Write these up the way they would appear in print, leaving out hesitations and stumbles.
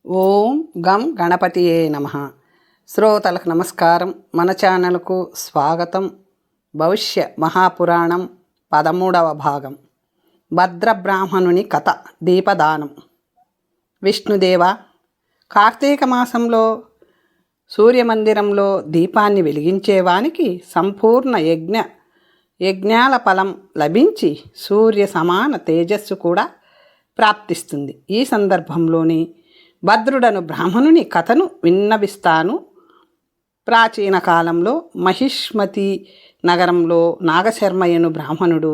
ఓం గం గణపతియే నమః. శ్రోతలకు నమస్కారం. మన ఛానల్కు స్వాగతం. భవిష్య మహాపురాణం 13వ భాగం. భద్రబ్రాహ్మణుని కథ. దీపదానం. విష్ణుదేవ, కార్తీక మాసంలో సూర్యమందిరంలో దీపాన్ని వెలిగించేవానికి సంపూర్ణ యజ్ఞాల ఫలం లభించి సూర్య సమాన తేజస్సు కూడా ప్రాప్తిస్తుంది. ఈ సందర్భంలోని భద్రుడను బ్రాహ్మణుని కథను విన్నవిస్తాను. ప్రాచీన కాలంలో మహిష్మతి నగరంలో నాగశర్మయ్యను బ్రాహ్మణుడు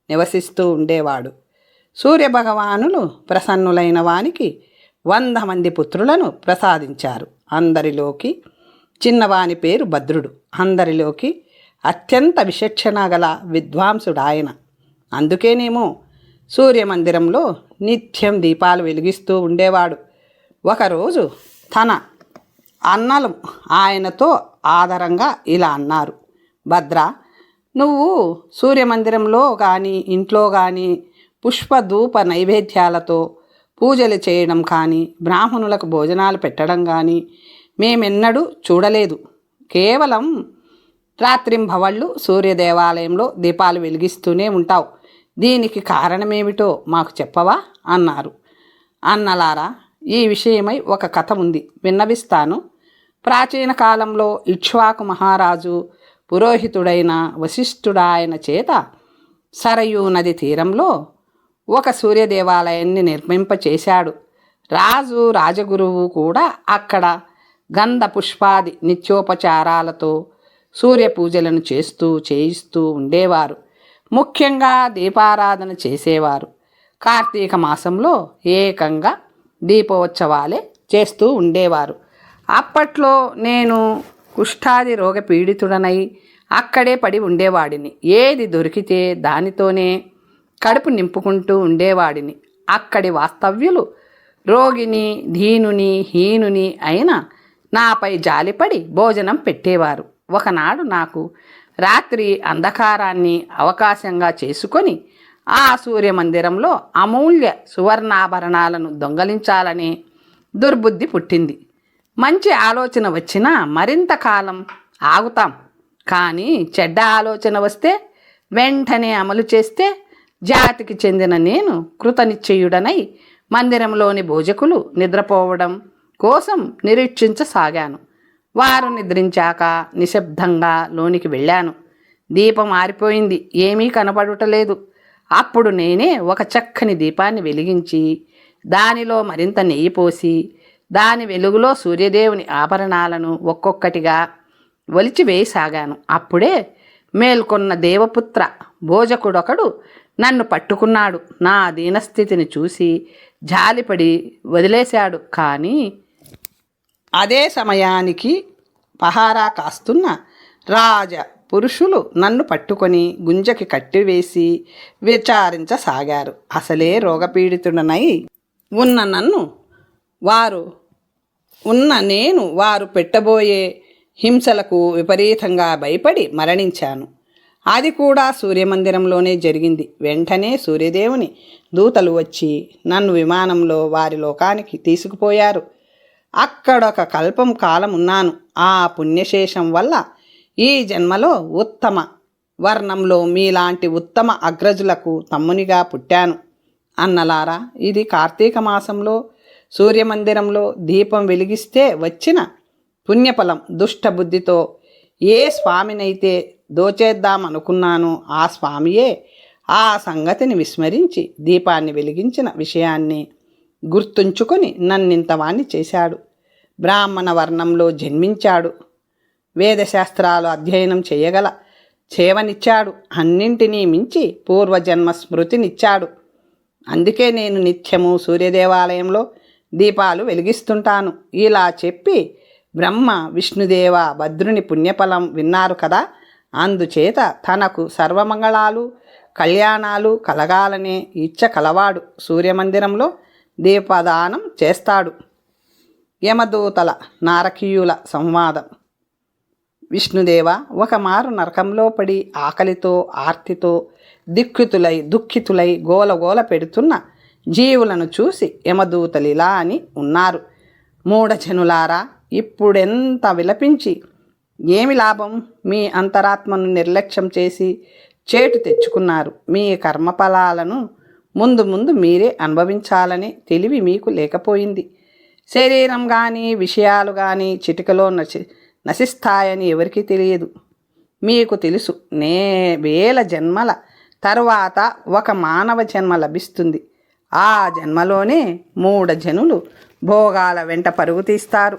నివసిస్తూ ఉండేవాడు. సూర్యభగవానులు ప్రసన్నులైన వానికి 100 మంది పుత్రులను ప్రసాదించారు. అందరిలోకి చిన్నవాని పేరు భద్రుడు. అందరిలోకి అత్యంత విచక్షణ గల విద్వాంసుడాయన. అందుకేనేమో సూర్యమందిరంలో నిత్యం దీపాలు వెలిగిస్తూ ఉండేవాడు. ఒకరోజు తన అన్నలు ఆయనతో ఆదరంగా ఇలా అన్నారు: భద్ర, నువ్వు సూర్యమందిరంలో కానీ ఇంట్లో కానీ పుష్పధూప నైవేద్యాలతో పూజలు చేయడం కానీ బ్రాహ్మణులకు భోజనాలు పెట్టడం కానీ మేమెన్నడూ చూడలేదు. కేవలం రాత్రింబవళ్ళు సూర్యదేవాలయంలో దీపాలు వెలిగిస్తూనే ఉంటావు. దీనికి కారణమేమిటో మాకు చెప్పవా అన్నారు. అన్నలారా, ఈ విషయమై ఒక కథ ఉంది, విన్నవిస్తాను. ప్రాచీన కాలంలో ఇక్ష్వాకు మహారాజు పురోహితుడైన వశిష్ఠుడాయన చేత సరయూ నది తీరంలో ఒక సూర్యదేవాలయాన్ని నిర్మింపచేశాడు. రాజగురువు కూడా అక్కడ గంధ పుష్పాది నిత్యోపచారాలతో సూర్యపూజలను చేయిస్తూ ఉండేవారు. ముఖ్యంగా దీపారాధన చేసేవారు. కార్తీక మాసంలో ఏకంగా దీపోత్సవాలే చేస్తూ ఉండేవారు. అప్పట్లో నేను కుష్ఠాది రోగ పీడితుడనై అక్కడే పడి ఉండేవాడిని. ఏది దొరికితే దానితోనే కడుపు నింపుకుంటూ ఉండేవాడిని. అక్కడి వాస్తవ్యులు రోగిని, దీనుని, హీనుని అయిన నాపై జాలిపడి భోజనం పెట్టేవారు. ఒకనాడు నాకు రాత్రి అంధకారాన్ని అవకాశంగా చేసుకొని ఆ సూర్యమందిరంలో అమూల్య సువర్ణాభరణాలను దొంగలించాలనే దుర్బుద్ధి పుట్టింది. మంచి ఆలోచన వచ్చినా మరింత కాలం ఆగుతాం, కానీ చెడ్డ ఆలోచన వస్తే వెంటనే అమలు చేస్తే జాతికి చెందిన నేను కృతనిశ్చయుడనై మందిరంలోని భోజకులు నిద్రపోవడం కోసం నిరీక్షించసాగాను. వారు నిద్రించాక నిశ్శబ్దంగా లోనికి వెళ్ళాను. దీపం ఆరిపోయింది, ఏమీ కనపడుటలేదు. అప్పుడు నేనే ఒక చక్కని దీపాన్ని వెలిగించి దానిలో మరింత నెయ్యి పోసి దాని వెలుగులో సూర్యదేవుని ఆభరణాలను ఒక్కొక్కటిగా ఒలిచి వేయసాగాను. అప్పుడే మేల్కొన్న దేవపుత్ర భోజకుడొకడు నన్ను పట్టుకున్నాడు. నా దీనస్థితిని చూసి జాలిపడి వదిలేశాడు. కానీ అదే సమయానికి పహారా కాస్తున్న పురుషులు నన్ను పట్టుకొని గుంజకి కట్టివేసి విచారించసాగారు. అసలే రోగపీడితుడనై నేను వారు పెట్టబోయే హింసలకు విపరీతంగా భయపడి మరణించాను. అది కూడా సూర్యమందిరంలోనే జరిగింది. వెంటనే సూర్యదేవుని దూతలు వచ్చి నన్ను విమానంలో వారి లోకానికి తీసుకుపోయారు. అక్కడొక కల్పం కాలం ఉన్నాను. ఆ పుణ్యశేషం వల్ల ఈ జన్మలో ఉత్తమ వర్ణంలో మీలాంటి ఉత్తమ అగ్రజులకు తమ్మునిగా పుట్టాను. అన్నలారా, ఇది కార్తీక మాసంలో సూర్యమందిరంలో దీపం వెలిగిస్తే వచ్చిన పుణ్యఫలం. దుష్టబుద్ధితో ఏ స్వామినైతే దోచేద్దామనుకున్నానో ఆ స్వామియే ఆ సంగతిని విస్మరించి దీపాన్ని వెలిగించిన విషయాన్ని గుర్తుంచుకొని నన్నింతవాణ్ణి చేశాడు. బ్రాహ్మణ వర్ణంలో జన్మించాడు. వేదశాస్త్రాలు అధ్యయనం చేయగల చేవనిచ్చాడు. అన్నింటినీ మించి పూర్వజన్మ స్మృతినిచ్చాడు. అందుకే నేను నిత్యము సూర్యదేవాలయంలో దీపాలు వెలిగిస్తుంటాను. ఇలా చెప్పి బ్రహ్మ, విష్ణుదేవ, భద్రుని పుణ్యఫలం విన్నారు కదా. అందుచేత తనకు సర్వమంగళాలు, కళ్యాణాలు కలగాలనే ఇచ్చ కలవాడు సూర్యమందిరంలో దీపదానం చేస్తాడు. యమదూతల నారకీయుల సంవాదం. విష్ణుదేవ, ఒకమారు నరకంలో పడి ఆకలితో ఆర్తితో దుఃఖితులై గోలగోల పెడుతున్న జీవులను చూసి యమదూతలిలా అని ఉన్నారు: మూఢజనులారా, ఇప్పుడెంత విలపించి ఏమి లాభం? మీ అంతరాత్మను నిర్లక్ష్యం చేసి చేటు తెచ్చుకున్నారు. మీ కర్మఫలాలను ముందు ముందు మీరే అనుభవించాలని తెలివి మీకు లేకపోయింది. శరీరం కానీ విషయాలు కానీ చిటికలో నశిస్తాయని ఎవరికీ తెలియదు. మీకు తెలుసు, వేల జన్మల తరువాత ఒక మానవ జన్మ లభిస్తుంది. ఆ జన్మలోనే మూఢజనులు భోగాల వెంట పరుగు తీస్తారు.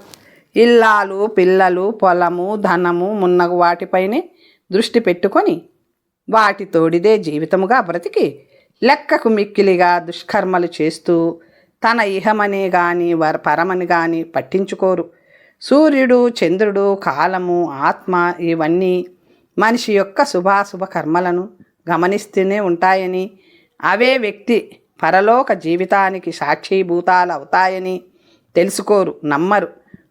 ఇల్లాలు, పిల్లలు, పొలము, ధనము మున్నగు వాటిపైనే దృష్టి పెట్టుకొని వాటితోడిదే జీవితముగా బ్రతికి లెక్కకు మిక్కిలిగా దుష్కర్మలు చేస్తూ తన ఇహమని కానీ పరమని కానీ పట్టించుకోరు. సూర్యుడు, చంద్రుడు, కాలము, ఆత్మ ఇవన్నీ మనిషి యొక్క శుభాశుభ కర్మలను గమనిస్తూనే ఉంటాయని, అవే వ్యక్తి పరలోక జీవితానికి సాక్షిభూతాలు అవుతాయని తెలుసుకోరు, నమ్మరు.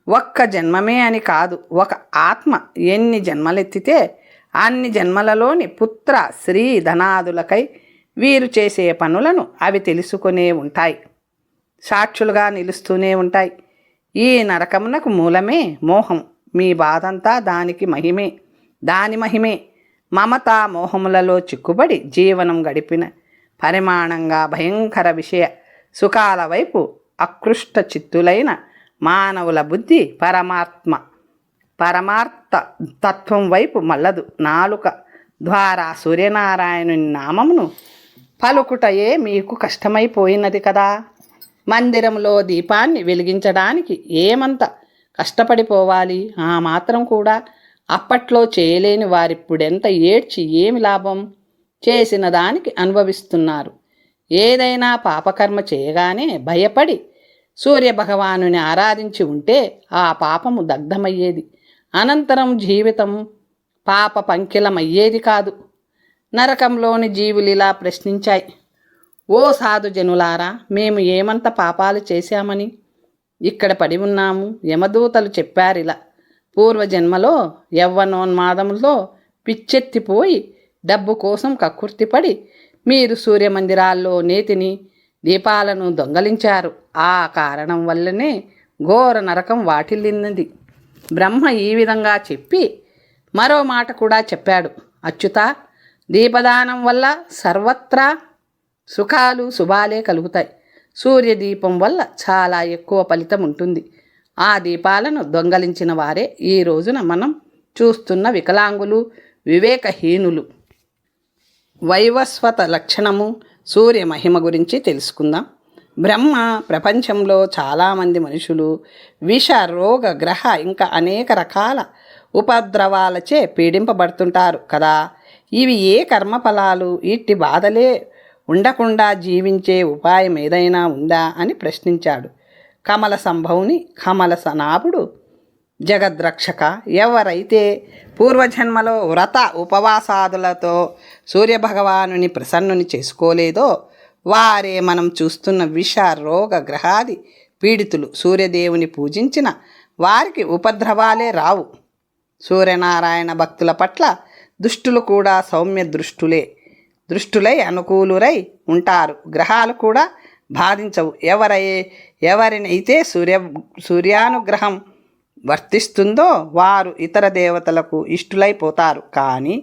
ఒక్క జన్మమే అని కాదు, ఒక ఆత్మ ఎన్ని జన్మలెత్తితే అన్ని జన్మలలోని పుత్ర, స్త్రీ, ధనాదులకై వీరు చేసే పనులను అవి తెలుసుకునే ఉంటాయి, సాక్షులుగా నిలుస్తూనే ఉంటాయి. ఈ నరకమునకు మూలమే మోహం. మీ బాధంతా దాని మహిమే. మమత మోహములలో చిక్కుబడి జీవనం గడిపిన పరిమాణంగా భయంకర విషయ సుఖాల వైపు అకృష్ట చిత్తులైన మానవుల బుద్ధి పరమార్థ తత్వం వైపు మల్లదు. నాలుక ద్వారా సూర్యనారాయణుని నామమును పలుకుటయే మీకు కష్టమైపోయినది కదా. మందిరంలో దీపాన్ని వెలిగించడానికి ఏమంత కష్టపడిపోవాలి? ఆ మాత్రం కూడా అప్పట్లో చేయలేని వారిప్పుడెంత ఏడ్చి ఏమి లాభం? చేసిన దానికి అనుభవిస్తున్నారు. ఏదైనా పాపకర్మ చేయగానే భయపడి సూర్యభగవానుని ఆరాధించి ఉంటే ఆ పాపము దగ్ధమయ్యేది. అనంతరం జీవితం పాప పంకిలమయ్యేది కాదు. నరకంలోని జీవులిలా ప్రశ్నించాయి, ఓ సాధుజనులారా, మేము ఏమంత పాపాలు చేశామని ఇక్కడ పడి ఉన్నాము? యమదూతలు చెప్పారిలా, పూర్వజన్మలో యవ్వనోన్మాదములో పిచ్చెత్తిపోయి డబ్బు కోసం కక్కుర్తిపడి మీరు సూర్యమందిరాల్లో నేతిని దీపాలను దొంగలించారు. ఆ కారణం వల్లనే ఘోర నరకం వాటిల్లింది. బ్రహ్మ ఈ విధంగా చెప్పి మరో మాట కూడా చెప్పాడు. అచ్యుత, దీపదానం వల్ల సర్వత్రా సుఖాలు శుభాలే కలుగుతాయి. సూర్యదీపం వల్ల చాలా ఎక్కువ ఫలితం ఉంటుంది. ఆ దీపాలను దొంగలించిన వారే ఈ రోజున మనం చూస్తున్న వికలాంగులు, వివేకహీనులు. వైవస్వత లక్షణము, సూర్య మహిమ గురించి తెలుసుకుందాం. బ్రహ్మ ప్రపంచంలో చాలామంది మనుషులు విష, రోగ, గ్రహ ఇంకా అనేక రకాల ఉపద్రవాలచే పీడింపబడుతుంటారు కదా. ఇవి ఏ కర్మఫలాలు? ఇట్టి బాధలే ఉండకుండా జీవించే ఉపాయం ఏదైనా ఉందా అని ప్రశ్నించాడు. కమల సంభవుని కమల సనాభుడు జగద్రక్షక, ఎవరైతే పూర్వజన్మలో వ్రత ఉపవాసాదులతో సూర్యభగవానుని ప్రసన్నుని చేసుకోలేదో వారే మనం చూస్తున్న విష, రోగ, గ్రహాది పీడితులు. సూర్యదేవుని పూజించిన వారికి ఉపద్రవాలే రావు. సూర్యనారాయణ భక్తుల పట్ల దుష్టులు కూడా సౌమ్య దృష్టులై అనుకూలురై ఉంటారు. గ్రహాలు కూడా బాధించవు. ఎవరినైతే సూర్యానుగ్రహం వర్తిస్తుందో వారు ఇతర దేవతలకు ఇష్టులైపోతారు. కానీ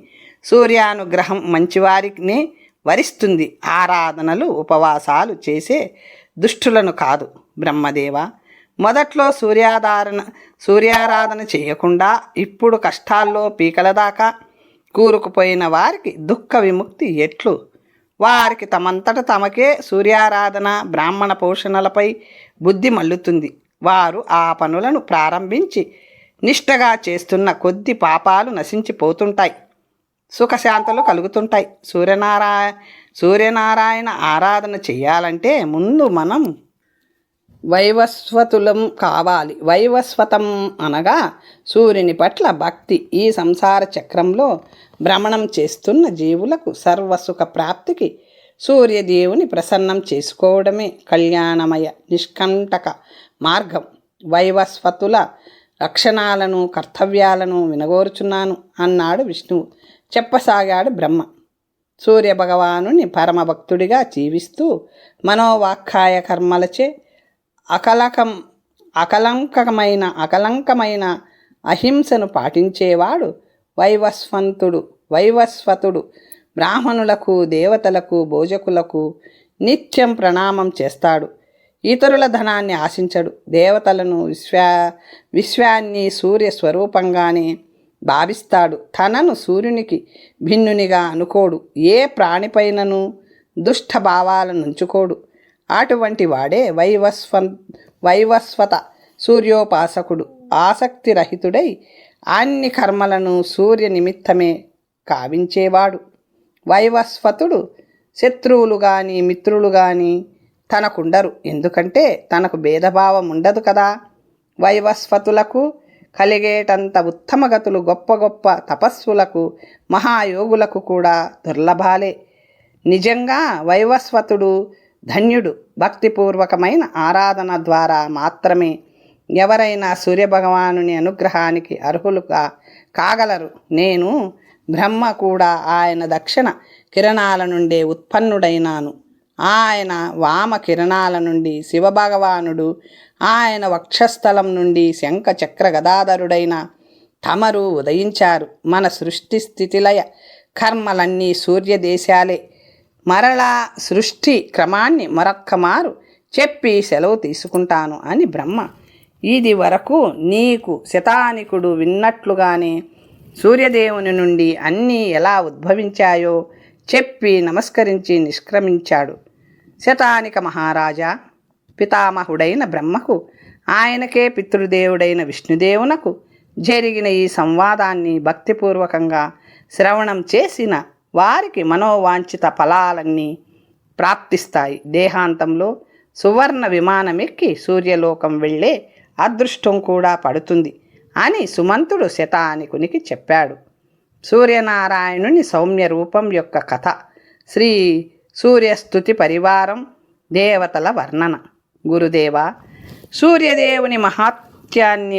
సూర్యానుగ్రహం మంచివారిని వరిస్తుంది. ఆరాధనలు, ఉపవాసాలు చేసే దుష్టులను కాదు. బ్రహ్మదేవ, మొదట్లో సూర్యారాధన చేయకుండా ఇప్పుడు కష్టాల్లో పీకల దాకా కూరుకుపోయిన వారికి దుఃఖ విముక్తి ఎట్లు? వారికి తమంతట తమకే సూర్యారాధన, బ్రాహ్మణ పోషణలపై బుద్ధి మల్లుతుంది. వారు ఆ పనులను ప్రారంభించి నిష్టగా చేస్తున్న కొద్ది పాపాలు నశించిపోతుంటాయి, సుఖశాంతులు కలుగుతుంటాయి. సూర్యనారాయణ ఆరాధన చేయాలంటే ముందు మనం వైవస్వతులం కావాలి. వైవస్వతం అనగా సూర్యుని పట్ల భక్తి. ఈ సంసార చక్రంలో భ్రమణం చేస్తున్న జీవులకు సర్వసుఖ ప్రాప్తికి సూర్యదేవుని ప్రసన్నం చేసుకోవడమే కళ్యాణమయ నిష్కంటక మార్గం. వైవస్వతుల లక్షణాలను, కర్తవ్యాలను వినగోరుచున్నాను అన్నాడు విష్ణువు. చెప్పసాగాడు బ్రహ్మ. సూర్యభగవానుని పరమభక్తుడిగా జీవిస్తూ మనోవాక్కాయ కర్మలచే అకలంకమైన అహింసను పాటించేవాడు వైవస్వతుడు బ్రాహ్మణులకు, దేవతలకు, భోజకులకు నిత్యం ప్రణామం చేస్తాడు. ఇతరుల ధనాన్ని ఆశించడు. దేవతలను విశ్వాన్ని సూర్య స్వరూపంగానే భావిస్తాడు. తనను సూర్యునికి భిన్నునిగా అనుకోడు. ఏ ప్రాణిపైనను దుష్ట భావాలను ఉంచుకోడు. అటువంటి వాడే వైవస్వత సూర్యోపాసకుడు. ఆసక్తిరహితుడై అన్ని కర్మలను సూర్య నిమిత్తమే కావించేవాడు. వైవస్వతుడు శత్రువులు కానీ మిత్రులు కానీ తనకుండరు. ఎందుకంటే తనకు భేదభావం ఉండదు కదా. వైవస్వతులకు కలిగేటంత ఉత్తమగతులు గొప్ప గొప్ప తపస్సులకు, మహాయోగులకు కూడా దుర్లభాలే. నిజంగా వైవస్వతుడు ధన్యుడు. భక్తిపూర్వకమైన ఆరాధన ద్వారా మాత్రమే ఎవరైనా సూర్యభగవానుని అనుగ్రహానికి అర్హులుగా కాగలరు. నేను బ్రహ్మ కూడా ఆయన దక్షిణ కిరణాల నుండే ఉత్పన్నుడైనాను. ఆయన వామ కిరణాల నుండి శివభగవానుడు, ఆయన వక్షస్థలం నుండి శంఖ చక్ర గదాధరుడైన తమరు ఉదయించారు. మన సృష్టి స్థితిలయ కర్మలన్నీ సూర్యదేశాలే. మరలా సృష్టి క్రమాన్ని మరొక్కమారు చెప్పి సెలవు తీసుకుంటాను అని బ్రహ్మ ఇది వరకు నీకు శతానికుడు విన్నట్లుగానే సూర్యదేవుని నుండి అన్నీ ఎలా ఉద్భవించాయో చెప్పి నమస్కరించి నిష్క్రమించాడు. శతానిక మహారాజా, పితామహుడైన బ్రహ్మకు, ఆయనకే పితృదేవుడైన విష్ణుదేవునకు జరిగిన ఈ సంవాదాన్ని భక్తిపూర్వకంగా శ్రవణం చేసిన వారికి మనోవాంఛిత ఫలాలన్నీ ప్రాప్తిస్తాయి. దేహాంతంలో సువర్ణ విమానమెక్కి సూర్యలోకం వెళ్ళే అదృష్టం కూడా పడుతుంది అని సుమంతుడు శతానికునికి చెప్పాడు. సూర్యనారాయణుని సౌమ్య రూపం యొక్క కథ. శ్రీ సూర్యస్తుతి పరివారం దేవతల వర్ణన. గురుదేవ, సూర్యదేవుని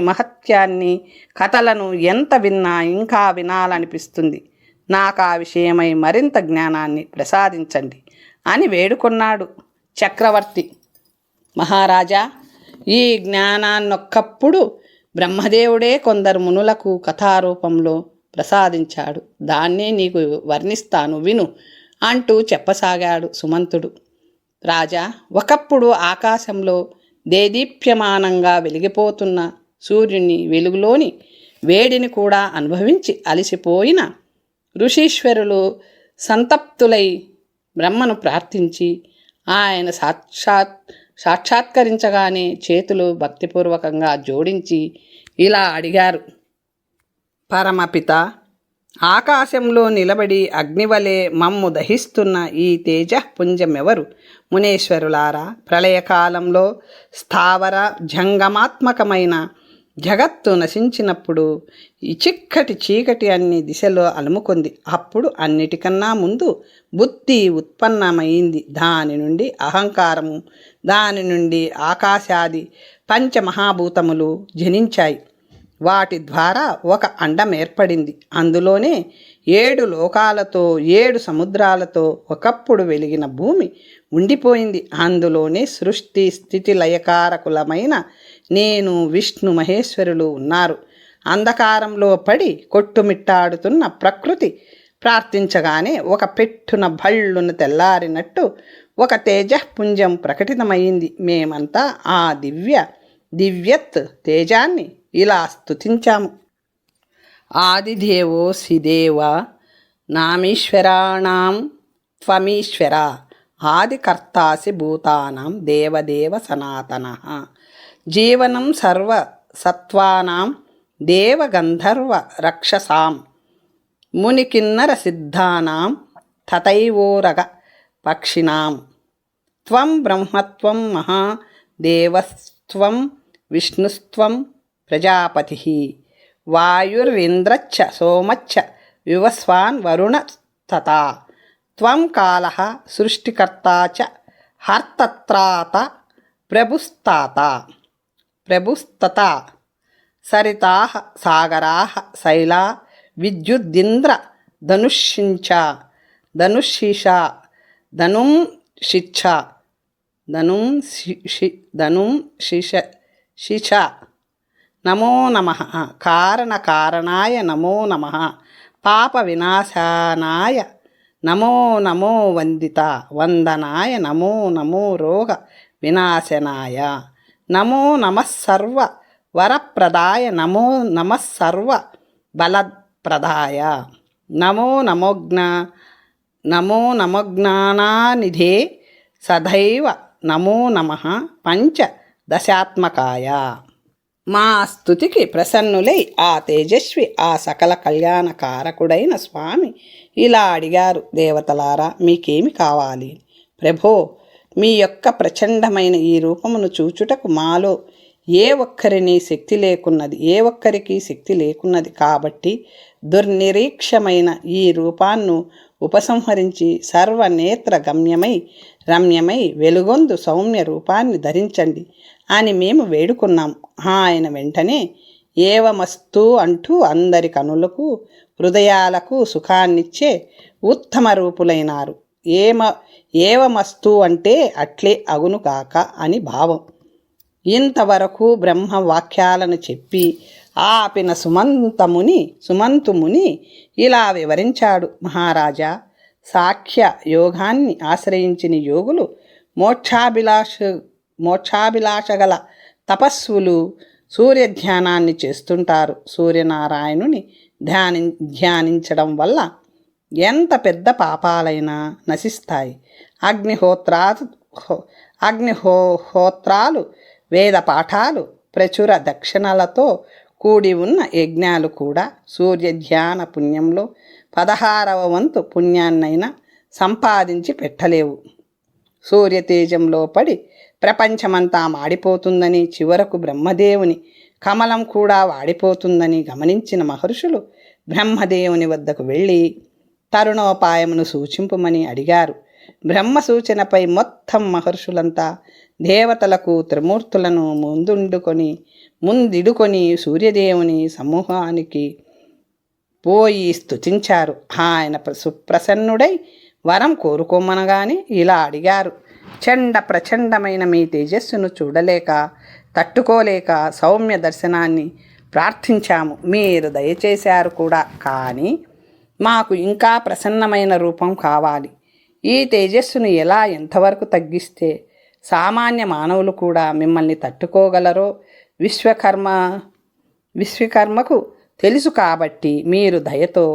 మహత్యాన్ని కథలను ఎంత విన్నా ఇంకా వినాలనిపిస్తుంది. నాకు ఆ విషయమై మరింత జ్ఞానాన్ని ప్రసాదించండి అని వేడుకొన్నాడు చక్రవర్తి. మహారాజా, ఈ జ్ఞానాన్నొక్కప్పుడు బ్రహ్మదేవుడే కొందరు మునులకు కథారూపంలో ప్రసాదించాడు. దాన్నే నీకు వర్ణిస్తాను, విను అంటూ చెప్పసాగాడు సుమంతుడు. రాజా, ఒకప్పుడు ఆకాశంలో దేదీప్యమానంగా వెలిగిపోతున్న సూర్యుని వెలుగులోని వేడిని కూడా అనుభవించి అలసిపోయిన ఋషీశ్వరులు సంతప్తులై బ్రహ్మను ప్రార్థించి ఆయన సాక్షాత్కరించగానే చేతులు భక్తిపూర్వకంగా జోడించి ఇలా అడిగారు. పరమపిత, ఆకాశంలో నిలబడి అగ్నివలే మమ్ము దహిస్తున్న ఈ తేజపుంజమెవరు? మునేశ్వరులారా, ప్రళయకాలంలో స్థావర జంగమాత్మకమైన జగత్తు నశించినప్పుడు ఈ చిక్కటి చీకటి అన్ని దిశలో అలుముకుంది. అప్పుడు అన్నిటికన్నా ముందు బుద్ధి ఉత్పన్నమైంది. దాని నుండి అహంకారము, దాని నుండి ఆకాశాది పంచమహాభూతములు జనించాయి. వాటి ద్వారా ఒక అండం ఏర్పడింది. అందులోనే 7 లోకాలతో 7 సముద్రాలతో ఒకప్పుడు వెలిగిన భూమి ఉండిపోయింది. అందులోనే సృష్టి స్థితి లయకారకులమైన నేను, విష్ణు మహేశ్వరులు ఉన్నారు. అంధకారంలో పడి కొట్టుమిట్టాడుతున్న ప్రకృతి ప్రార్థించగానే ఒక పెట్టున భళ్ళున తెల్లారినట్టు ఒక తేజపుంజం ప్రకటితమైంది. మేమంతా ఆ దివ్యత్ తేజాన్ని ఇలా స్తుతించాము. ఆదిదేవో సిదేవ నామీశ్వరాణం త్వమీశ్వర ఆదికర్తాసి భూతానాం దేవదేవ సనాతనః జీవనం సర్వసత్వానాం దేవగంధర్వ రక్షసాం మునికిన్నర సిద్ధానాం తథైవోరగ పక్షిణాం త్వం బ్రహ్మత్వం మహాదేవస్త్వం విష్ణుస్త్వం ప్రజాపతి వాయురింద్రచ్చ సోమచ్చ వివస్వాన్ వరుణ తథా త్వం కాలః సృష్టికర్తా చ హర్తత్రాత ప్రభుస్తత సరితాః సాగరాః శైలా విద్యుద్దింద్ర ధనుషిషా శిష నమో నమః కారణకారణాయ నమో నమః పాప వినాశానాయ నమో నమో వందిత వందనాయ నమో నమో రోగ వినాశనాయ నమో నమః సర్వ వరప్రదాయ నమో నమః సర్వ బలప్రదాయ నమో నమోజ్ఞానానిధే సదైవ నమో నమః పంచదశాత్మకాయ. మా స్తుతికి ప్రసన్నులై ఆ తేజస్వి ఆ సకల కళ్యాణకారకుడైన స్వామి ఇలా అడిగారు, దేవతలారా మీకేమి కావాలి? ప్రభో, మీ యొక్క ప్రచండమైన ఈ రూపమును చూచుటకు మాలో ఏ ఒక్కరికి శక్తి లేకున్నది కాబట్టి దుర్నిరీక్షమైన ఈ రూపాన్ని ఉపసంహరించి సర్వనేత్ర రమ్యమై వెలుగొందు సౌమ్య రూపాన్ని ధరించండి అని మేము వేడుకున్నాం. ఆయన వెంటనే ఏవమస్తు అంటూ అందరి కనులకు హృదయాలకు సుఖాన్నిచ్చే ఉత్తమ రూపులైనారు. ఏవమస్తు అంటే అట్లే అగును కాక అని భావం. ఇంతవరకు బ్రహ్మ వాక్యాలను చెప్పి ఆపిన సుమంతుముని ఇలా వివరించాడు. మహారాజా, సాఖ్య యోగాన్ని ఆశ్రయించిన యోగులు మోక్షాభిలాషగల తపస్సులు సూర్యధ్యానాన్ని చేస్తుంటారు. సూర్యనారాయణుని ధ్యానించడం వల్ల ఎంత పెద్ద పాపాలైనా నశిస్తాయి. అగ్నిహోత్రాలు వేద పాఠాలు ప్రచుర దక్షిణలతో కూడి ఉన్న యజ్ఞాలు కూడా సూర్యధ్యాన పుణ్యంలో 16వ వంతు పుణ్యాన్నైనా సంపాదించి పెట్టలేవు. సూర్యతేజంలో పడి ప్రపంచమంతా మాడిపోతుందని, చివరకు బ్రహ్మదేవుని కమలం కూడా వాడిపోతుందని గమనించిన మహర్షులు బ్రహ్మదేవుని వద్దకు వెళ్ళి తరుణోపాయమును సూచింపుమని అడిగారు. బ్రహ్మ సూచనపై మొత్తం మహర్షులంతా దేవతలకు త్రిమూర్తులను ముందిడుకొని సూర్యదేవుని సమూహానికి పోయి స్తుతించారు. ఆయన సుప్రసన్నుడై వరం కోరుకోమనగానే ఇలా అడిగారు. ప్రచండమైన మీ తేజస్సును చూడలేక తట్టుకోలేక సౌమ్య దర్శనాన్ని ప్రార్థించాము. మీరు దయచేశారు కూడా. కానీ మాకు ఇంకా ప్రసన్నమైన రూపం కావాలి. ఈ తేజస్సును ఎంతవరకు తగ్గిస్తే సామాన్య మానవులు కూడా మిమ్మల్ని తట్టుకోగలరో విశ్వకర్మకు తెలుసు. కాబట్టి మీరు దయతో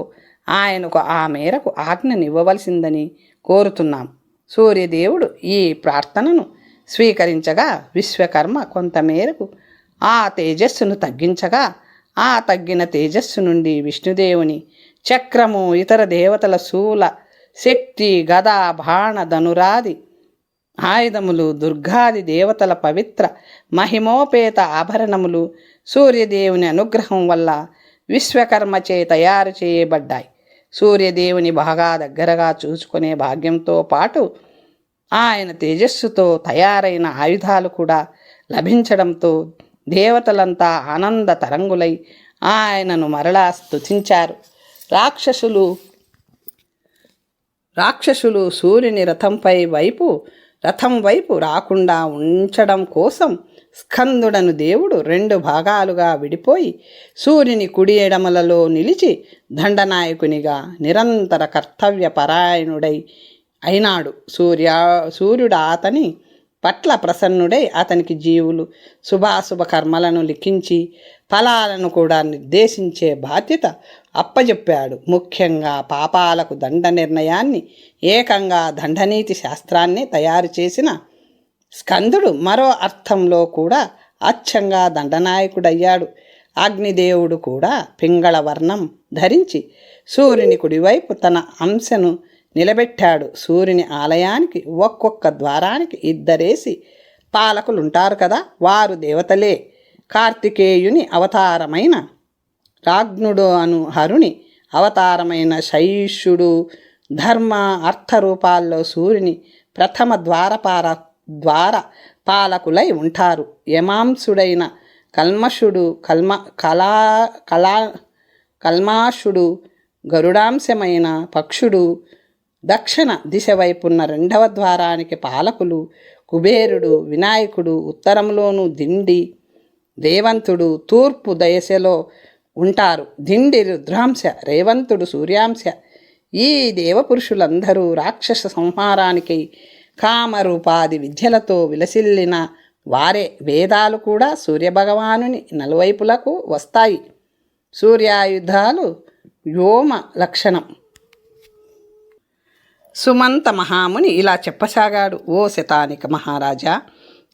ఆయనకు ఆ మేరకు ఆజ్ఞనివ్వవలసిందని కోరుతున్నాం. సూర్యదేవుడు ఈ ప్రార్థనను స్వీకరించగా విశ్వకర్మ కొంతమేరకు ఆ తేజస్సును తగ్గించగా ఆ తగ్గిన తేజస్సు నుండి విష్ణుదేవుని చక్రము, ఇతర దేవతల శూల, శక్తి, గద, బాణ, ధనురాది ఆయుధములు, దుర్గాది దేవతల పవిత్ర మహిమోపేత ఆభరణములు సూర్యదేవుని అనుగ్రహం వల్ల విశ్వకర్మచే తయారు చేయబడ్డాయి. సూర్యదేవుని బాగా దగ్గరగా చూసుకునే భాగ్యంతో పాటు ఆయన తేజస్సుతో తయారైన ఆయుధాలు కూడా లభించడంతో దేవతలంతా ఆనంద తరంగులై ఆయనను మరలా స్తుతించారు. రాక్షసులు సూర్యుని రథం వైపు రాకుండా ఉంచడం కోసం స్కందుడను దేవుడు 2 భాగాలుగా విడిపోయి సూర్యుని కుడి ఎడమలలో నిలిచి దండనాయకునిగా నిరంతర కర్తవ్యపరాయణుడై అయినాడు. సూర్యుడు అతని పట్ల ప్రసన్నుడై అతనికి జీవులు శుభాశుభ కర్మలను లిఖించి ఫలాలను కూడా నిర్దేశించే బాధ్యత అప్పజెప్పాడు. ముఖ్యంగా పాపాలకు దండ నిర్ణయాన్ని ఏకంగా దండనీతి శాస్త్రాన్ని తయారు చేసిన స్కందుడు మరో అర్థంలో కూడా అచ్చంగా దండనాయకుడయ్యాడు. అగ్నిదేవుడు కూడా పింగళ వర్ణం ధరించి సూర్యుని కుడివైపు తన అంశను నిలబెట్టాడు. సూర్యుని ఆలయానికి ఒక్కొక్క ద్వారానికి 2 పాలకులుంటారు కదా, వారు దేవతలే. కార్తికేయుని అవతారమైన రాగ్నుడు అను హరుని అవతారమైన శైష్యుడు ధర్మ అర్థ రూపాల్లో సూర్యుని ప్రథమ ద్వార పాలకులై ఉంటారు. యమాంసుడైన కల్మాషుడు గరుడాంశమైన పక్షుడు దక్షిణ దిశ వైపున్న 2వ ద్వారానికి పాలకులు కుబేరుడు, వినాయకుడు, ఉత్తరంలోను దిండి, రేవంతుడు తూర్పు దశలో ఉంటారు. దిండి రుద్రాంశ, రేవంతుడు సూర్యాంశ. ఈ దేవపురుషులందరూ రాక్షస సంహారానికి కామరూపాది విద్యలతో విలసిల్లిన వారే. వేదాలు కూడా సూర్యభగవానుని నలువైపులకు వస్తాయి. సూర్యాయుధాలు వ్యోమ లక్షణం. సుమంత మహాముని ఇలా చెప్పసాగాడు. ఓ శతానిక మహారాజా,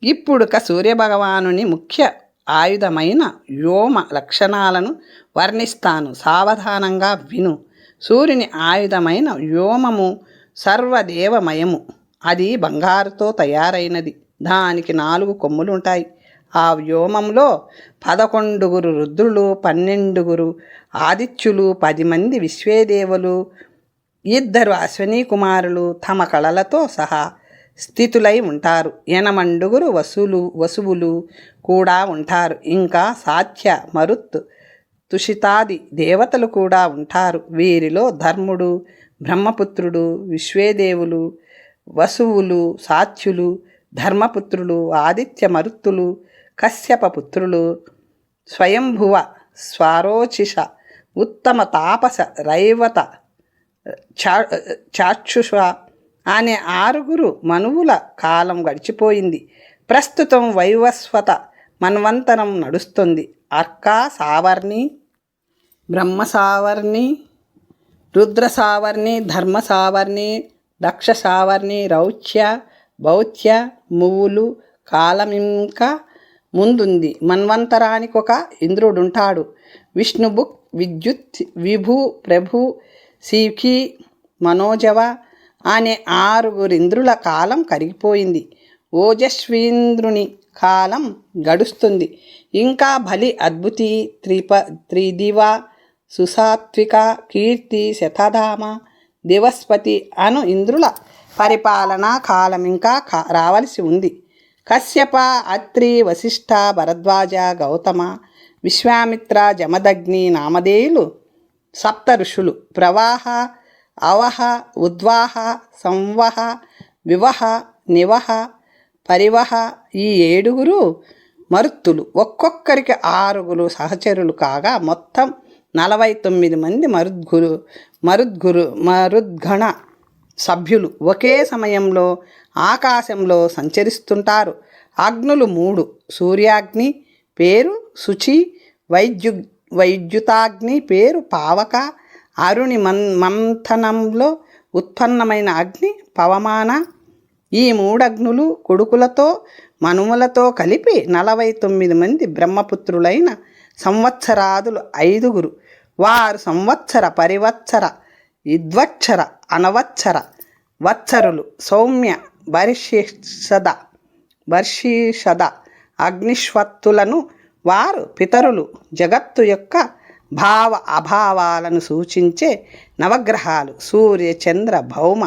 ఇప్పుడుక సూర్యభగవానుని ముఖ్య ఆయుధమైన వ్యోమ లక్షణాలను వర్ణిస్తాను, సావధానంగా విను. సూర్యుని ఆయుధమైన వ్యోమము సర్వదేవమయము. అది బంగారుతో తయారైనది. దానికి 4 కొమ్ములుంటాయి. ఆ వ్యోమంలో 11 రుద్రులు, 12 ఆదిత్యులు, 10 మంది విశ్వేదేవులు, 2 అశ్వనీ కుమారులు తమ కళలతో సహా స్థితులై ఉంటారు. 8 వసువులు కూడా ఉంటారు. ఇంకా సాత్య, మరుత్, తుషితాది దేవతలు కూడా ఉంటారు. వీరిలో ధర్ముడు, బ్రహ్మపుత్రుడు, విశ్వేదేవులు, వసువులు, సాత్యులు, ధర్మపుత్రులు, ఆదిత్య మరుత్తులు, కశ్యపపుత్రులు, స్వయంభువ, స్వారోచిష, ఉత్తమ తాపస, రైవత, చాక్షుష అనే 6 మనువుల కాలం గడిచిపోయింది. ప్రస్తుతం వైవస్వత మన్వంతరం నడుస్తుంది. అర్క సావర్ణి, బ్రహ్మ సావర్ణి, రుద్ర సావర్ణి, ధర్మ సావర్ణి, దక్ష సావర్ణి, రౌచ్య, బౌత్య మువులు కాలం ఇంకా ముందుంది. మన్వంతరానికి ఒక ఇంద్రుడుంటాడు. విష్ణుబుక్, విద్యుత్, విభు, ప్రభు, శిఖి, మనోజవ అనే 6 ఇంద్రుల కాలం కరిగిపోయింది. ఓజస్వీంద్రుని కాలం గడుస్తుంది. ఇంకా బలి, అద్భుతి, త్రిదివ, సుసాత్విక, కీర్తి, శతధామ, దివస్పతి అను ఇంద్రుల పరిపాలనా కాలం ఇంకా రావలసి ఉంది. కశ్యప, అత్రి, వశిష్ఠ, భరద్వాజ, గౌతమ, విశ్వామిత్ర, జమదగ్ని నామధేయులు 7 ఋషులు. ప్రవాహ, అవహ, ఉద్వాహ, సంవహ, వివహ, నివహ, పరివహ ఈ 7 మరుత్తులు. ఒక్కొక్కరికి 6 సహచరులు కాగా మొత్తం 49 మంది మరుద్గణ సభ్యులు ఒకే సమయంలో ఆకాశంలో సంచరిస్తుంటారు. అగ్నులు 3. సూర్యాగ్ని పేరు శుచి, వైద్యుతాగ్ని పేరు పావక, అరుణి మంథనంలో ఉత్పన్నమైన అగ్ని పవమాన. ఈ 3 అగ్నులు కొడుకులతో మనుమలతో కలిపి 49 మంది బ్రహ్మపుత్రులైన సంవత్సరాదులు 5. వారు సంవత్సర, పరివత్సర, ఇద్వత్సర, అనవత్సర వత్సరులు. సౌమ్య, వర్షిషద అగ్నిష్వత్తులను వారు పితరులు. జగత్తు యొక్క భావ అభావాలను సూచించే నవగ్రహాలు సూర్య, చంద్ర, భౌమ,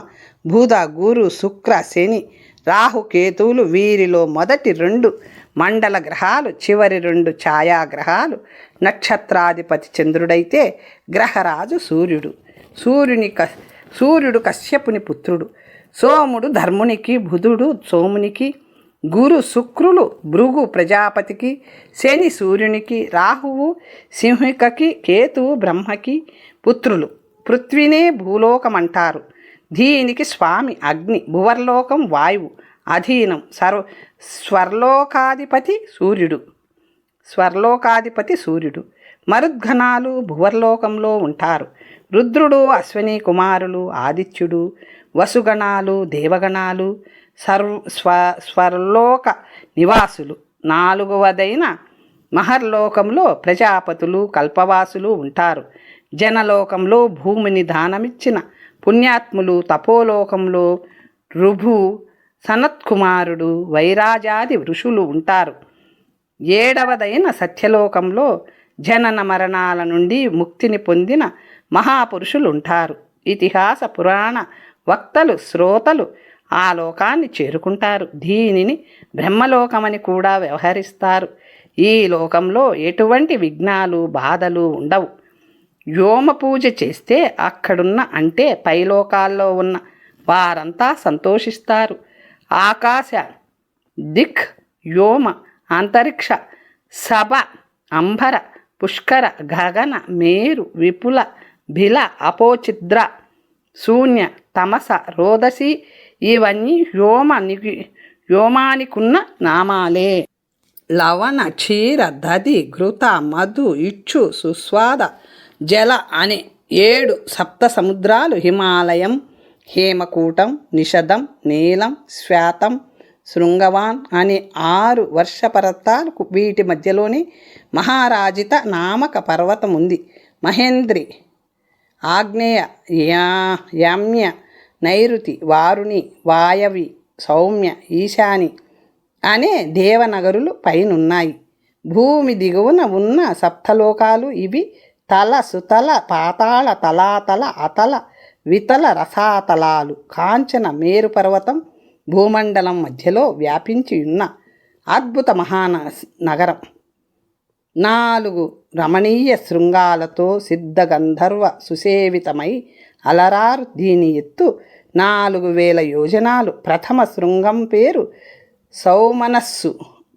బుధ, గురు, శుక్ర, శని, రాహు, కేతువులు. వీరిలో మొదటి 2 మండల గ్రహాలు, చివరి 2 ఛాయాగ్రహాలు. నక్షత్రాధిపతి చంద్రుడైతే గ్రహరాజు సూర్యుడు. సూర్యుడు కశ్యపుని పుత్రుడు. సోముడు ధర్మునికి, బుధుడు సోమునికి, గురు శుక్రులు భృగు ప్రజాపతికి, శని సూర్యునికి, రాహువు సింహికకి, కేతువు బ్రహ్మకి పుత్రులు. పృథ్వీనే భూలోకమంటారు. దీనికి స్వామి అగ్ని, భువర్లోకం వాయువు అధీనం. స్వర్లోకాధిపతి సూర్యుడు. మరుద్గణాలు భువర్లోకంలో ఉంటారు. రుద్రుడు, అశ్వనీ కుమారులు, ఆదిత్యుడు, వసుగణాలు, దేవగణాలు స్వర్లోక నివాసులు. 4వదైన మహర్లోకంలో ప్రజాపతులు, కల్పవాసులు ఉంటారు. జనలోకంలో భూమిని దానమిచ్చిన పుణ్యాత్ములు, తపోలోకంలో రుభు, సనత్కుమారుడు, వైరాజాది ఋషులు ఉంటారు. 7వదైన సత్యలోకంలో జనన మరణాల నుండి ముక్తిని పొందిన మహాపురుషులు ఉంటారు. ఇతిహాస పురాణ వక్తలు, శ్రోతలు ఆ లోకాన్ని చేరుకుంటారు. దీనిని బ్రహ్మలోకమని కూడా వ్యవహరిస్తారు. ఈ లోకంలో ఎటువంటి విఘ్నాలు, బాధలు ఉండవు. వ్యోమ పూజ చేస్తే అక్కడున్న అంటే పైలోకాల్లో ఉన్న వారంతా సంతోషిస్తారు. ఆకాశ, దిక్, వ్యోమ, అంతరిక్ష సభ అంబర పుష్కర గగన మేరు విపుల బిల అపోచిద్ర శూన్య తమస రోదసి ఇవన్నీ వ్యోమానికున్న నామాలే. లవణ క్షీర దధి ఘృత మధు ఇచ్చు సుస్వాద జల అనే 7 సప్త సముద్రాలు, హిమాలయం, హేమకూటం, నిషదం, నీలం, శ్వేతం, శృంగవాన్ అనే 6 వర్షపర్వతాలు. వీటి మధ్యలోనే మహారాజిత నామక పర్వతం ఉంది. మహేంద్రి, ఆగ్నేయ, యామ్య, నైరుతి, వారుణి, వాయవి, సౌమ్య, ఈశాని అనే దేవనగరులు పైనున్నాయి. భూమి దిగువన ఉన్న సప్తలోకాలు ఇవి. తల, సుతల, పాతాళ, తలాతల, అతల, వితల, రసాతలాలు. కాంచన మేరు పర్వతం భూమండలం మధ్యలో వ్యాపించి ఉన్న అద్భుత మహానగరం. 4 రమణీయ శృంగాలతో సిద్ధగంధర్వ సుసేవితమై అలరారు. దీని ఎత్తు 4000 యోజనాలు. ప్రథమ శృంగం పేరు సౌమనస్సు,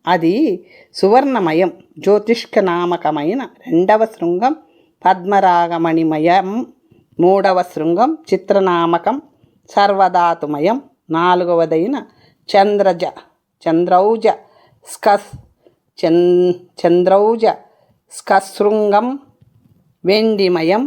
అది సువర్ణమయం, జ్యోతిష్కనామకమైన. 2వ శృంగం పద్మరాగమణిమయం. 3వ శృంగం చిత్రనామకం, సర్వధాతుమయం. 4వదైన చంద్రౌజ స్కశృంగం వెండిమయం.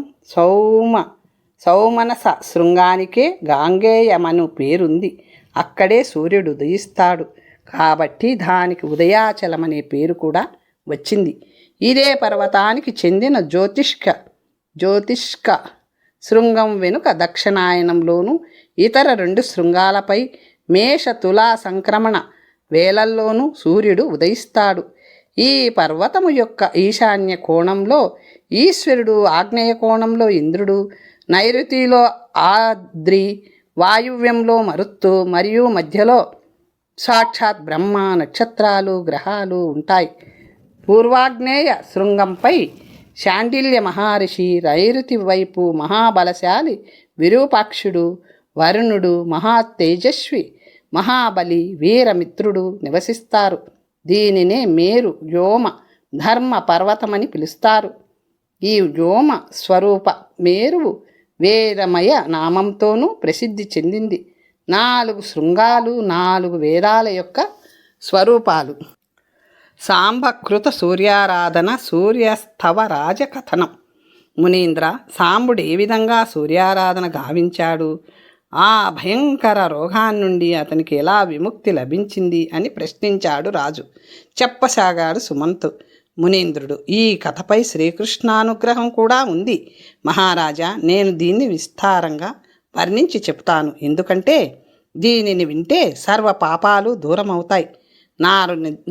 సౌమనస శృంగానికే గాంగేయమను పేరుంది. అక్కడే సూర్యుడు ఉదయిస్తాడు కాబట్టి దానికి ఉదయాచలమనే పేరు కూడా వచ్చింది. ఇదే పర్వతానికి చెందిన జ్యోతిష్క శృంగం వెనుక దక్షిణాయనంలోనూ ఇతర 2 శృంగాలపై మేష తులా సంక్రమణ వేళల్లోనూ సూర్యుడు ఉదయిస్తాడు. ఈ పర్వతము యొక్క ఈశాన్య కోణంలో ఈశ్వరుడు, ఆగ్నేయ కోణంలో ఇంద్రుడు, నైరుతిలో ఆద్రి, వాయువ్యంలో మరుత్తు మరియు మధ్యలో సాక్షాత్ బ్రహ్మ, నక్షత్రాలు, గ్రహాలు ఉంటాయి. పూర్వాగ్నేయ శృంగంపై శాండిల్య మహర్షి, నైరుతి వైపు మహాబలశాలి విరూపాక్షుడు, వరుణుడు, మహా తేజస్వి మహాబలి, వీరమిత్రుడు నివసిస్తారు. దీనినే మేరు వ్యోమ ధర్మ పర్వతమని పిలుస్తారు. ఈ వ్యోమ స్వరూప మేరువు వేదమయ నామంతోనూ ప్రసిద్ధి చెందింది. 4 శృంగాలు 4 వేదాల యొక్క స్వరూపాలు. సాంబకృత సూర్యారాధన, సూర్యస్థవ రాజకథనం. మునీంద్ర, సాంబుడు ఏ విధంగా సూర్యారాధన గావించాడు, ఆ భయంకర రోగాన్నుండి అతనికి ఎలా విముక్తి లభించింది అని ప్రశ్నించాడు రాజు. చెప్పసాగాడు సుమంతు. మునీంద్రుడు, ఈ కథపై శ్రీకృష్ణానుగ్రహం కూడా ఉంది మహారాజా. నేను దీన్ని విస్తారంగా వర్ణించి చెప్తాను. ఎందుకంటే దీనిని వింటే సర్వ పాపాలు దూరమవుతాయి.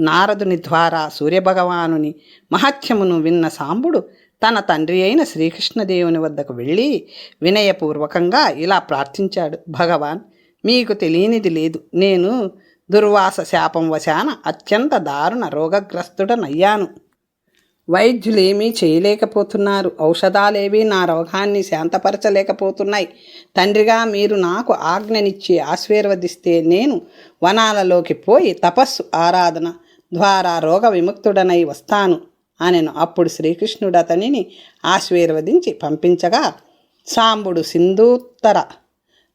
నారదుని ద్వారా సూర్యభగవానుని మహత్యమును విన్న సాంబుడు తన తండ్రి అయిన శ్రీకృష్ణదేవుని వద్దకు వెళ్ళి వినయపూర్వకంగా ఇలా ప్రార్థించాడు. భగవాన్, మీకు తెలియనిది లేదు. నేను దుర్వాస శాపం వశాన అత్యంత దారుణ రోగగ్రస్తుడనయ్యాను. వైద్యులేమీ చేయలేకపోతున్నారు. ఔషధాలేవి నా రోగాన్ని శాంతపరచలేకపోతున్నాయి. తండ్రిగా మీరు నాకు ఆజ్ఞనిచ్చి ఆశీర్వదిస్తే నేను వనాలలోకి పోయి తపస్సు ఆరాధన ద్వారా రోగ విముక్తుడనై వస్తాను అనెను. అప్పుడు శ్రీకృష్ణుడు అతనిని ఆశీర్వదించి పంపించగా సాంబుడు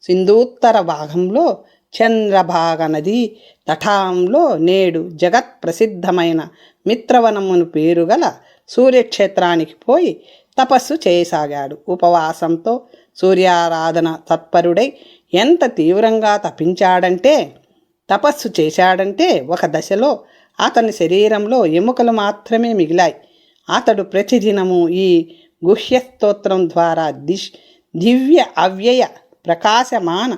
సింధూత్తర భాగంలో చంద్రభాగ నది తటాంలో నేడు జగత్ ప్రసిద్ధమైన మిత్రవనమును పేరుగల సూర్యక్షేత్రానికి పోయి తపస్సు చేయసాగాడు. ఉపవాసంతో సూర్యారాధన తత్పరుడై ఎంత తీవ్రంగా తపస్సు చేశాడంటే ఒక దశలో అతని శరీరంలో ఎముకలు మాత్రమే మిగిలాయి. అతడు ప్రతిదినము ఈ గుహ్యస్తోత్రం ద్వారా దివ్య అవ్యయ ప్రకాశమాన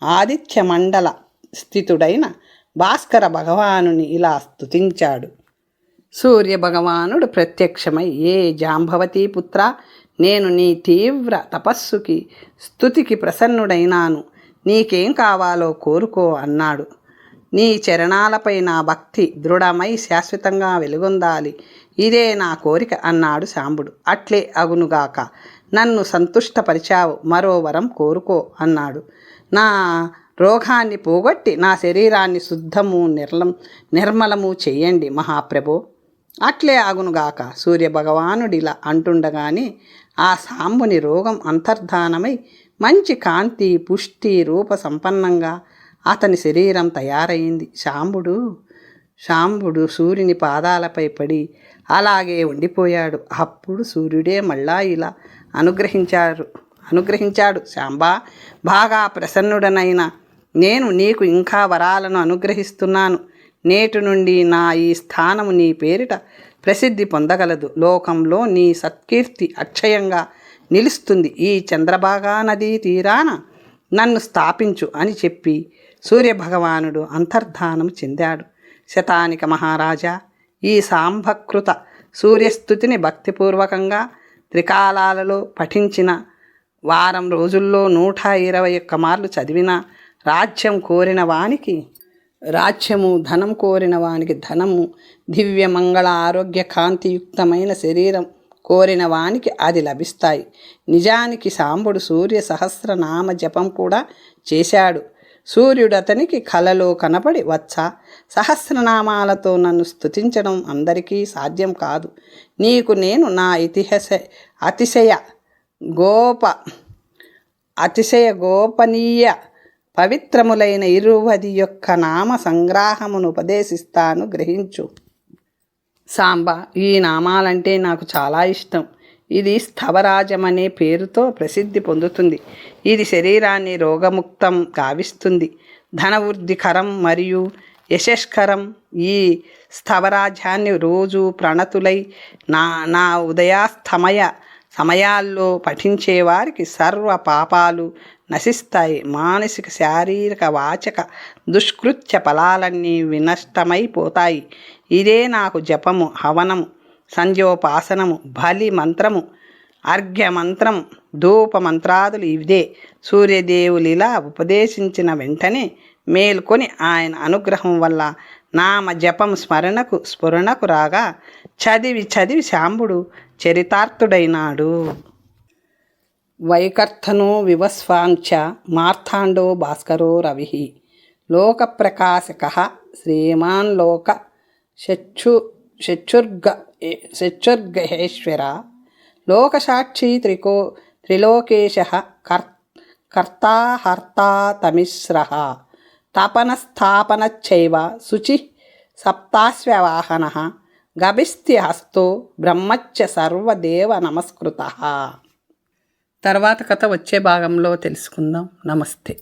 ఆదిత్య మండల స్థితుడైన భాస్కర భగవానుని ఇలా స్తుతించాడు. సూర్యభగవానుడు ప్రత్యక్షమై, ఏ జాంబవతీ పుత్ర, నేను నీ తీవ్ర తపస్సుకి స్తుతికి ప్రసన్నుడైనాను. నీకేం కావాలో కోరుకో అన్నాడు. నీ చరణాలపై నా భక్తి దృఢమై శాశ్వతంగా వెలుగొందాలి, ఇదే నా కోరిక అన్నాడు సాంబుడు. అట్లే అగునుగాక, నన్ను సంతుష్టపరిచావు, మరో వరం కోరుకో అన్నాడు. నా రోగాన్ని పోగొట్టి నా శరీరాన్ని శుద్ధము నిర్మలము చెయ్యండి మహాప్రభో. అట్లే ఆగునుగాక. సూర్యభగవానుడిలా అంటుండగానే ఆ సాంబుని రోగం అంతర్ధానమై మంచి కాంతి, పుష్టి, రూప సంపన్నంగా అతని శరీరం తయారైంది. శాంబుడు సూర్యుని పాదాలపై పడి అలాగే ఉండిపోయాడు. అప్పుడు సూర్యుడే మళ్ళా ఇలా అనుగ్రహించాడు. శాంబా, బాగా ప్రసన్నుడనైన నేను నీకు ఇంకా వరాలను అనుగ్రహిస్తున్నాను. నేటి నుండి నా ఈ స్థానము నీ పేరిట ప్రసిద్ధి పొందగలదు. లోకంలో నీ సత్కీర్తి అక్షయంగా నిలుస్తుంది. ఈ చంద్రభాగా నదీ తీరాన నన్ను స్థాపించు అని చెప్పి సూర్యభగవానుడు అంతర్ధానం చెందాడు. శతానిక మహారాజా, ఈ సాంభకృత సూర్యస్థుతిని భక్తిపూర్వకంగా త్రికాలాలలో పఠించిన, వారం రోజుల్లో 121 మార్లు చదివిన, రాజ్యం కోరిన వానికి రాజ్యము, ధనం కోరిన వానికి ధనము, దివ్య మంగళ ఆరోగ్య కాంతియుక్తమైన శరీరం కోరిన వానికి అది లభిస్తాయి. నిజానికి సాంబుడు సూర్య సహస్రనామ జపం కూడా చేశాడు. సూర్యుడు అతనికి కలలో కనపడి, వచ్చా, సహస్రనామాలతో నన్ను స్తుతించడం అందరికీ సాధ్యం కాదు. నీకు నేను నా అతిశయ గోపనీయ పవిత్రములైన 21 నామ సంగ్రహమును ఉపదేశిస్తాను, గ్రహించు. సాంబ, ఈ నామాలంటే నాకు చాలా ఇష్టం. ఇది స్థవరాజం అనే పేరుతో ప్రసిద్ధి పొందుతుంది. ఇది శరీరాన్ని రోగముక్తం గావిస్తుంది, ధనవృద్ధికరం మరియు యశస్కరం. ఈ స్థవరాజ్యాన్ని రోజు ప్రణతులై నా ఉదయాస్తమయ సమయాల్లో పఠించేవారికి సర్వ పాపాలు నశిస్తాయి. మానసిక, శారీరక, వాచక దుష్కృత్య ఫలాలన్నీ వినష్టమైపోతాయి. ఇదే నాకు జపము, హవనము, సంధ్యోపాసనము, బలి మంత్రము, అర్ఘ్య మంత్రం, ధూప మంత్రాదులు ఇదే. సూర్యదేవులిలా ఉపదేశించిన వెంటనే మేల్కొని ఆయన అనుగ్రహం వల్ల నామ జపం స్ఫురణకు రాగా చదివి శాంబుడు చరితార్థుడైనాడు. వైకర్థనో వివస్వాంచ మార్తాండో భాస్కరో రవి లోకప్రకాశక శ్రీమాన్ లోక చక్షుర్గహేశ్వర లోకసాక్షి త్రిలోకేశ కర్తా హర్తా తమిశ్ర తపనస్థాపనచ్చైవ శుచి సప్తాశ్వవాహన గభిస్తి హస్తో బ్రహ్మచ్చ సర్వదేవ నమస్కృత. తర్వాత కథ వచ్చే భాగంలో తెలుసుకుందాం. నమస్తే.